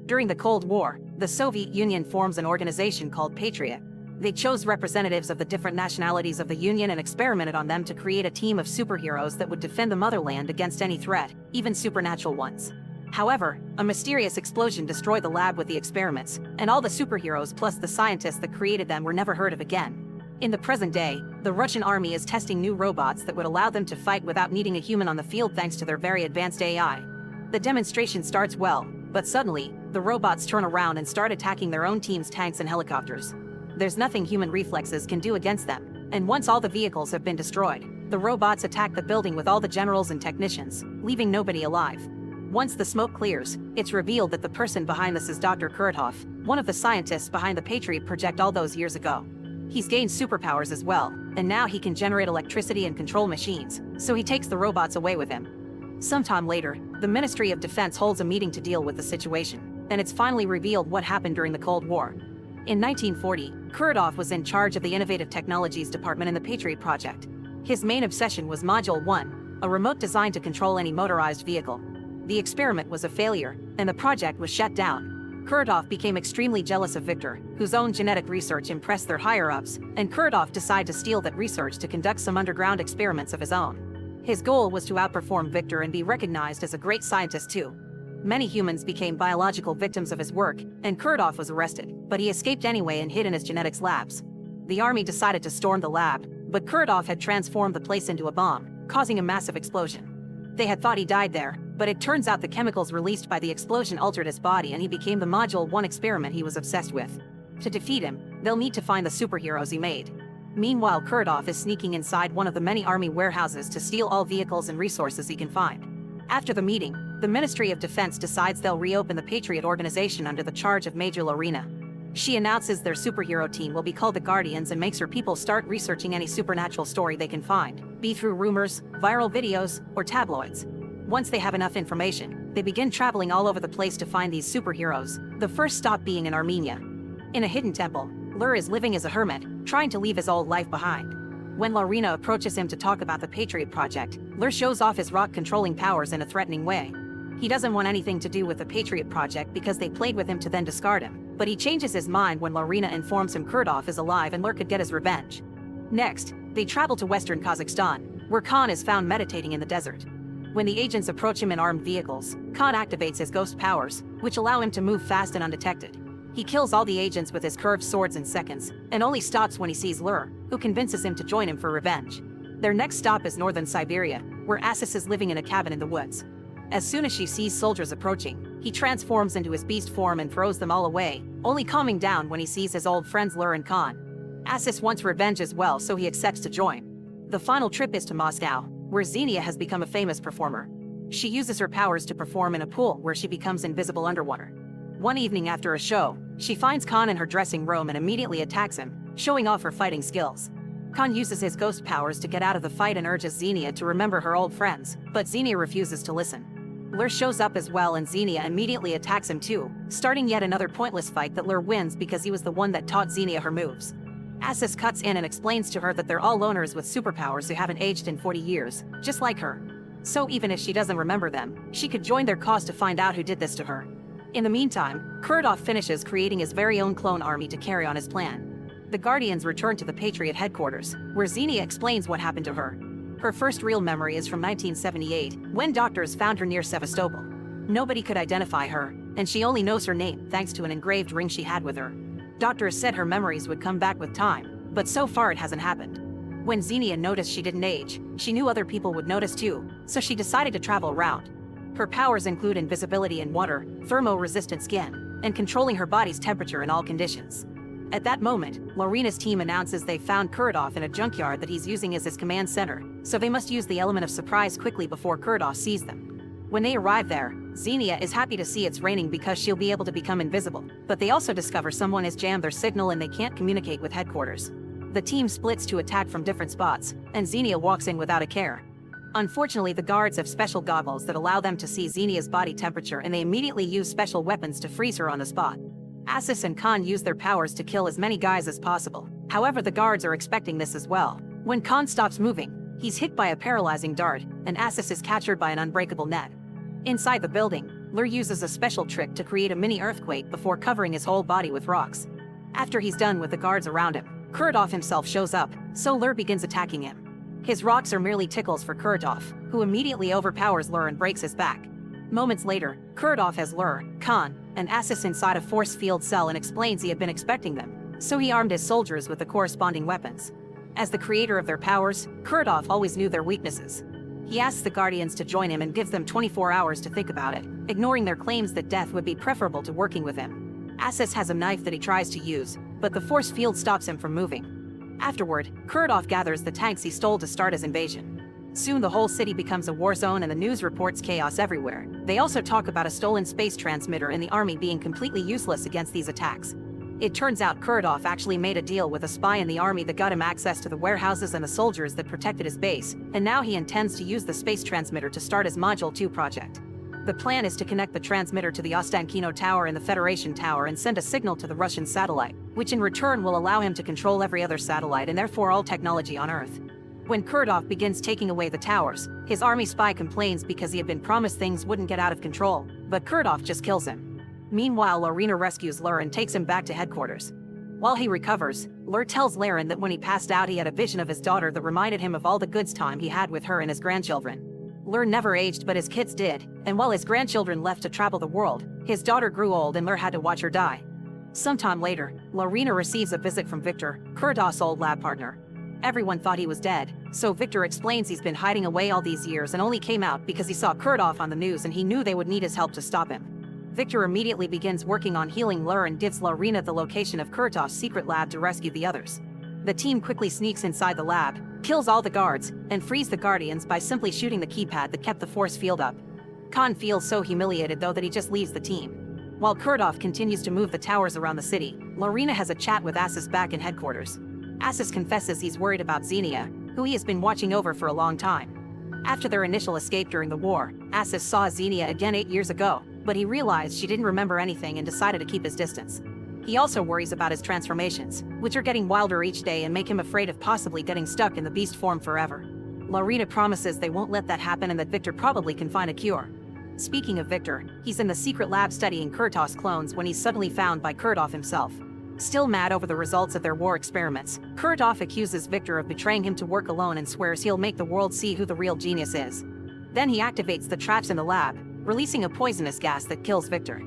During the Cold War, the Soviet Union forms an organization called Patriot. They chose representatives of the different nationalities of the Union and experimented on them to create a team of superheroes that would defend the motherland against any threat, even supernatural ones. However, a mysterious explosion destroyed the lab with the experiments, and all the superheroes plus the scientists that created them were never heard of again. In the present day, the Russian army is testing new robots that would allow them to fight without needing a human on the field thanks to their very advanced AI. The demonstration starts well, but suddenly, the robots turn around and start attacking their own team's tanks and helicopters. There's nothing human reflexes can do against them, and once all the vehicles have been destroyed, the robots attack the building with all the generals and technicians, leaving nobody alive. Once the smoke clears, it's revealed that the person behind this is Dr. Kuratov, one of the scientists behind the Patriot project all those years ago. He's gained superpowers as well, and now he can generate electricity and control machines, so he takes the robots away with him. Sometime later, the Ministry of Defense holds a meeting to deal with the situation, and it's finally revealed what happened during the Cold War. In 1940, Kuratov was in charge of the Innovative Technologies Department in the Patriot Project. His main obsession was Module 1, a remote designed to control any motorized vehicle. The experiment was a failure, and the project was shut down. Kuratov became extremely jealous of Victor, whose own genetic research impressed their higher-ups, and Kuratov decided to steal that research to conduct some underground experiments of his own. His goal was to outperform Victor and be recognized as a great scientist too. Many humans became biological victims of his work, and Kuratov was arrested, but he escaped anyway and hid in his genetics labs. The army decided to storm the lab, but Kuratov had transformed the place into a bomb, causing a massive explosion. They had thought he died there, but it turns out the chemicals released by the explosion altered his body and he became the Module 1 experiment he was obsessed with. To defeat him, they'll need to find the superheroes he made. Meanwhile, Kuratov is sneaking inside one of the many army warehouses to steal all vehicles and resources he can find. After the meeting, the Ministry of Defense decides they'll reopen the Patriot organization under the charge of Major Lorena. She announces their superhero team will be called the Guardians and makes her people start researching any supernatural story they can find, be through rumors, viral videos, or tabloids. Once they have enough information, they begin traveling all over the place to find these superheroes, the first stop being in Armenia. In a hidden temple, Lur is living as a hermit, trying to leave his old life behind. When Lorena approaches him to talk about the Patriot Project, Lur shows off his rock-controlling powers in a threatening way. He doesn't want anything to do with the Patriot Project because they played with him to then discard him, but he changes his mind when Lorena informs him Kuratov is alive and Lur could get his revenge. Next, they travel to western Kazakhstan, where Khan is found meditating in the desert. When the agents approach him in armed vehicles, Khan activates his ghost powers, which allow him to move fast and undetected. He kills all the agents with his curved swords in seconds, and only stops when he sees Lur, who convinces him to join him for revenge. Their next stop is northern Siberia, where Assis is living in a cabin in the woods. As soon as she sees soldiers approaching, he transforms into his beast form and throws them all away, only calming down when he sees his old friends Lur and Khan. Assis wants revenge as well, so he accepts to join. The final trip is to Moscow, where Xenia has become a famous performer. She uses her powers to perform in a pool where she becomes invisible underwater. One evening after a show, she finds Khan in her dressing room and immediately attacks him, showing off her fighting skills. Khan uses his ghost powers to get out of the fight and urges Xenia to remember her old friends, but Xenia refuses to listen. Lur shows up as well and Xenia immediately attacks him too, starting yet another pointless fight that Lur wins because he was the one that taught Xenia her moves. Assis cuts in and explains to her that they're all loners with superpowers who haven't aged in 40 years, just like her. So even if she doesn't remember them, she could join their cause to find out who did this to her. In the meantime, Kuratov finishes creating his very own clone army to carry on his plan. The Guardians return to the Patriot headquarters, where Xenia explains what happened to her. Her first real memory is from 1978, when doctors found her near Sevastopol. Nobody could identify her, and she only knows her name thanks to an engraved ring she had with her. Doctors said her memories would come back with time, but so far it hasn't happened. When Xenia noticed she didn't age, she knew other people would notice too, so she decided to travel around. Her powers include invisibility in water, thermo-resistant skin, and controlling her body's temperature in all conditions. At that moment, Lorena's team announces they found Kuratov in a junkyard that he's using as his command center, so they must use the element of surprise quickly before Kuratov sees them. When they arrive there, Xenia is happy to see it's raining because she'll be able to become invisible, but they also discover someone has jammed their signal and they can't communicate with headquarters. The team splits to attack from different spots, and Xenia walks in without a care. Unfortunately, the guards have special goggles that allow them to see Xenia's body temperature and they immediately use special weapons to freeze her on the spot. Assis and Khan use their powers to kill as many guys as possible. However, the guards are expecting this as well. When Khan stops moving, he's hit by a paralyzing dart, and Assis is captured by an unbreakable net. Inside the building, Lur uses a special trick to create a mini earthquake before covering his whole body with rocks. After he's done with the guards around him, Kuratov himself shows up, so Lur begins attacking him. His rocks are merely tickles for Kuratov, who immediately overpowers Lur and breaks his back. Moments later, Kuratov has Lur, Khan, and Assis inside a force field cell and explains he had been expecting them, so he armed his soldiers with the corresponding weapons. As the creator of their powers, Kuratov always knew their weaknesses. He asks the Guardians to join him and gives them 24 hours to think about it, ignoring their claims that death would be preferable to working with him. Assis has a knife that he tries to use, but the force field stops him from moving. Afterward, Kuratov gathers the tanks he stole to start his invasion. Soon the whole city becomes a war zone and the news reports chaos everywhere. They also talk about a stolen space transmitter and the army being completely useless against these attacks. It turns out Kuratov actually made a deal with a spy in the army that got him access to the warehouses and the soldiers that protected his base, and now he intends to use the space transmitter to start his Module 2 project. The plan is to connect the transmitter to the Ostankino Tower and the Federation Tower and send a signal to the Russian satellite, which in return will allow him to control every other satellite and therefore all technology on Earth. When Kuratov begins taking away the towers, his army spy complains because he had been promised things wouldn't get out of control, but Kuratov just kills him. Meanwhile, Lorena rescues Lur and takes him back to headquarters. While he recovers, Lur tells Laren that when he passed out he had a vision of his daughter that reminded him of all the good time he had with her and his grandchildren. Lur never aged, but his kids did, and while his grandchildren left to travel the world, his daughter grew old and Lur had to watch her die. Sometime later, Lorena receives a visit from Victor, Kuratov's old lab partner. Everyone thought he was dead, so Victor explains he's been hiding away all these years and only came out because he saw Kuratov on the news and he knew they would need his help to stop him. Victor immediately begins working on healing Lur and gives Lorena the location of Kuratov's secret lab to rescue the others. The team quickly sneaks inside the lab, kills all the guards, and frees the Guardians by simply shooting the keypad that kept the force field up. Khan feels so humiliated though that he just leaves the team. While Kuratov continues to move the towers around the city, Lorena has a chat with Assis back in headquarters. Assis confesses he's worried about Xenia, who he has been watching over for a long time. After their initial escape during the war, Assis saw Xenia again 8 years ago, but he realized she didn't remember anything and decided to keep his distance. He also worries about his transformations, which are getting wilder each day and make him afraid of possibly getting stuck in the beast form forever. Lorena promises they won't let that happen and that Victor probably can find a cure. Speaking of Victor, he's in the secret lab studying Kuratov's clones when he's suddenly found by Kuratov himself. Still mad over the results of their war experiments, Kuratov accuses Victor of betraying him to work alone and swears he'll make the world see who the real genius is. Then he activates the traps in the lab, releasing a poisonous gas that kills Victor.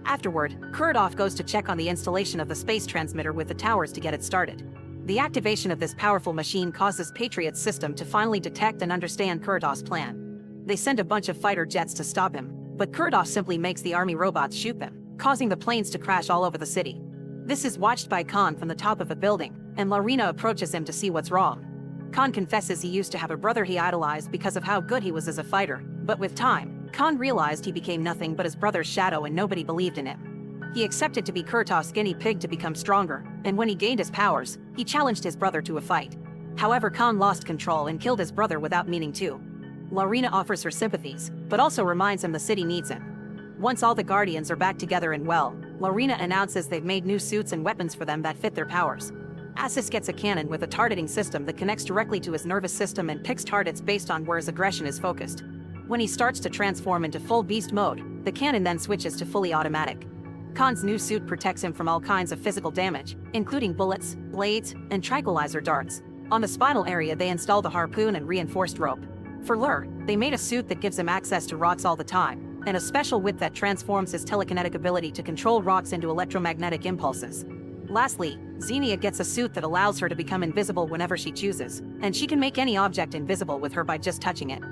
Afterward, Kuratov goes to check on the installation of the space transmitter with the towers to get it started. The activation of this powerful machine causes Patriot's system to finally detect and understand Kuratov's plan. They send a bunch of fighter jets to stop him, but Kuratov simply makes the army robots shoot them, causing the planes to crash all over the city. This is watched by Khan from the top of a building, and Lorena approaches him to see what's wrong. Khan confesses he used to have a brother he idolized because of how good he was as a fighter, but with time, Khan realized he became nothing but his brother's shadow and nobody believed in him. He accepted to be Kuratov's guinea pig to become stronger, and when he gained his powers, he challenged his brother to a fight. However, Khan lost control and killed his brother without meaning to. Lorena offers her sympathies, but also reminds him the city needs him. Once all the Guardians are back together and well, Lorena announces they've made new suits and weapons for them that fit their powers. Assis gets a cannon with a targeting system that connects directly to his nervous system and picks targets based on where his aggression is focused. When he starts to transform into full beast mode, the cannon then switches to fully automatic. Khan's new suit protects him from all kinds of physical damage, including bullets, blades, and tranquilizer darts. On the spinal area they install the harpoon and reinforced rope. For Lur, they made a suit that gives him access to rocks all the time, and a special whip that transforms his telekinetic ability to control rocks into electromagnetic impulses. Lastly, Xenia gets a suit that allows her to become invisible whenever she chooses, and she can make any object invisible with her by just touching it.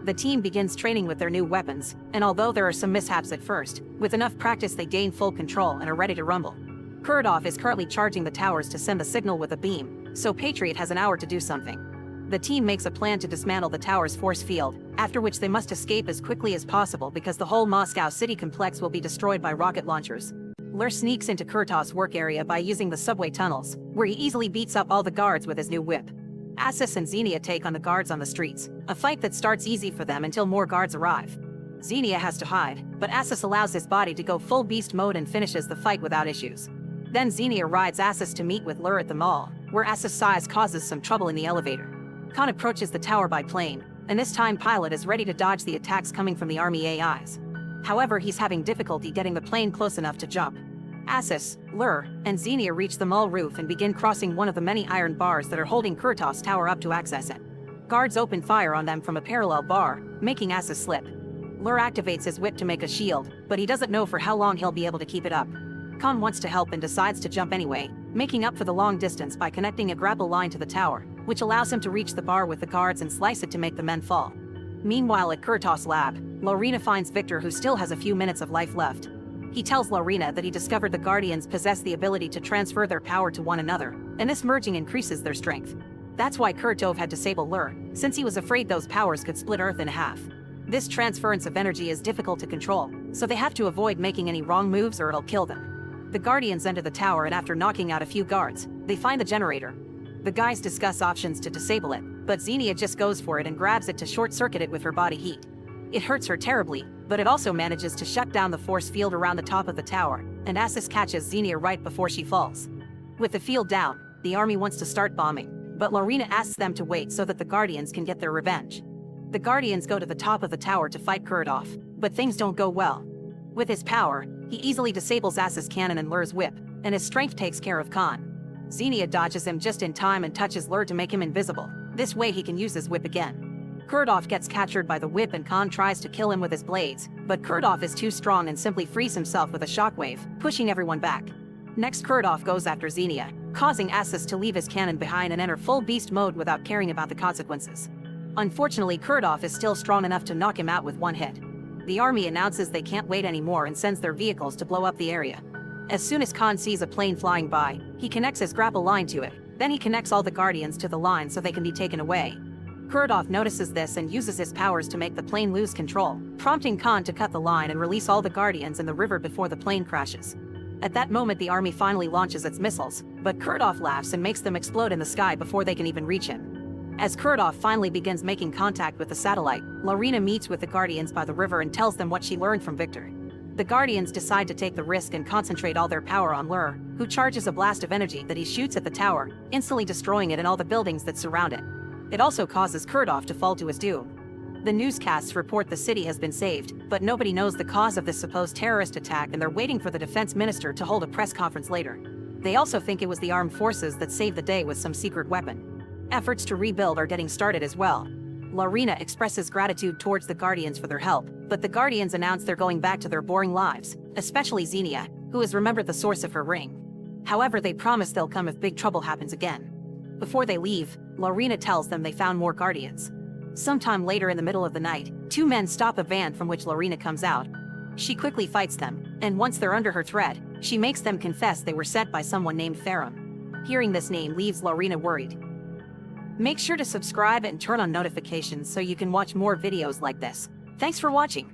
The team begins training with their new weapons, and although there are some mishaps at first, with enough practice they gain full control and are ready to rumble. Kuratov is currently charging the towers to send the signal with a beam, so Patriot has an hour to do something. The team makes a plan to dismantle the tower's force field, after which they must escape as quickly as possible because the whole Moscow city complex will be destroyed by rocket launchers. Lur sneaks into Kuratov's work area by using the subway tunnels, where he easily beats up all the guards with his new whip. Assis and Xenia take on the guards on the streets, a fight that starts easy for them until more guards arrive. Xenia has to hide, but Assis allows his body to go full beast mode and finishes the fight without issues. Then Xenia rides Assis to meet with Lur at the mall, where Assis' size causes some trouble in the elevator. Khan approaches the tower by plane, and this time Pilot is ready to dodge the attacks coming from the army AIs. However, he's having difficulty getting the plane close enough to jump. Asis, Lur, and Xenia reach the mall roof and begin crossing one of the many iron bars that are holding Kurtov's tower up to access it. Guards open fire on them from a parallel bar, making Asis slip. Lur activates his whip to make a shield, but he doesn't know for how long he'll be able to keep it up. Khan wants to help and decides to jump anyway, making up for the long distance by connecting a grapple line to the tower, which allows him to reach the bar with the guards and slice it to make the men fall. Meanwhile, at Kurtov's lab, Lorena finds Victor, who still has a few minutes of life left. He tells Lorena that he discovered the Guardians possess the ability to transfer their power to one another, and this merging increases their strength. That's why Kurtov had disabled Lur, since he was afraid those powers could split Earth in half. This transference of energy is difficult to control, so they have to avoid making any wrong moves or it'll kill them. The Guardians enter the tower, and after knocking out a few guards, they find the generator. The guys discuss options to disable it, but Xenia just goes for it and grabs it to short-circuit it with her body heat. It hurts her terribly, but it also manages to shut down the force field around the top of the tower, and Asis catches Xenia right before she falls. With the field down, the army wants to start bombing, but Lorena asks them to wait so that the Guardians can get their revenge. The Guardians go to the top of the tower to fight Kurtov, but things don't go well. With his power, he easily disables Asis' cannon and Lur's whip, and his strength takes care of Khan. Xenia dodges him just in time and touches Lur to make him invisible. This way he can use his whip again. Kurtov gets captured by the whip and Khan tries to kill him with his blades, but Kurtov is too strong and simply frees himself with a shockwave, pushing everyone back. Next, Kurtov goes after Xenia, causing Asis to leave his cannon behind and enter full beast mode without caring about the consequences. Unfortunately, Kurtov is still strong enough to knock him out with one hit. The army announces they can't wait anymore and sends their vehicles to blow up the area. As soon as Khan sees a plane flying by, he connects his grapple line to it. Then he connects all the Guardians to the line so they can be taken away. Kurtov notices this and uses his powers to make the plane lose control, prompting Khan to cut the line and release all the Guardians in the river before the plane crashes. At that moment, the army finally launches its missiles, but Kurtov laughs and makes them explode in the sky before they can even reach him. As Kurtov finally begins making contact with the satellite, Lorena meets with the Guardians by the river and tells them what she learned from Victor. The Guardians decide to take the risk and concentrate all their power on Lur, who charges a blast of energy that he shoots at the tower, instantly destroying it and all the buildings that surround it. It also causes Kurtov to fall to his doom. The newscasts report the city has been saved, but nobody knows the cause of this supposed terrorist attack, and they're waiting for the defense minister to hold a press conference later. They also think it was the armed forces that saved the day with some secret weapon. Efforts to rebuild are getting started as well. Lorena expresses gratitude towards the Guardians for their help, but the Guardians announce they're going back to their boring lives, especially Xenia, who has remembered the source of her ring. However, they promise they'll come if big trouble happens again. Before they leave, Lorena tells them they found more Guardians. Sometime later in the middle of the night, two men stop a van from which Lorena comes out. She quickly fights them, and once they're under her threat, she makes them confess they were sent by someone named Theron. Hearing this name leaves Lorena worried. Make sure to subscribe and turn on notifications so you can watch more videos like this. Thanks for watching.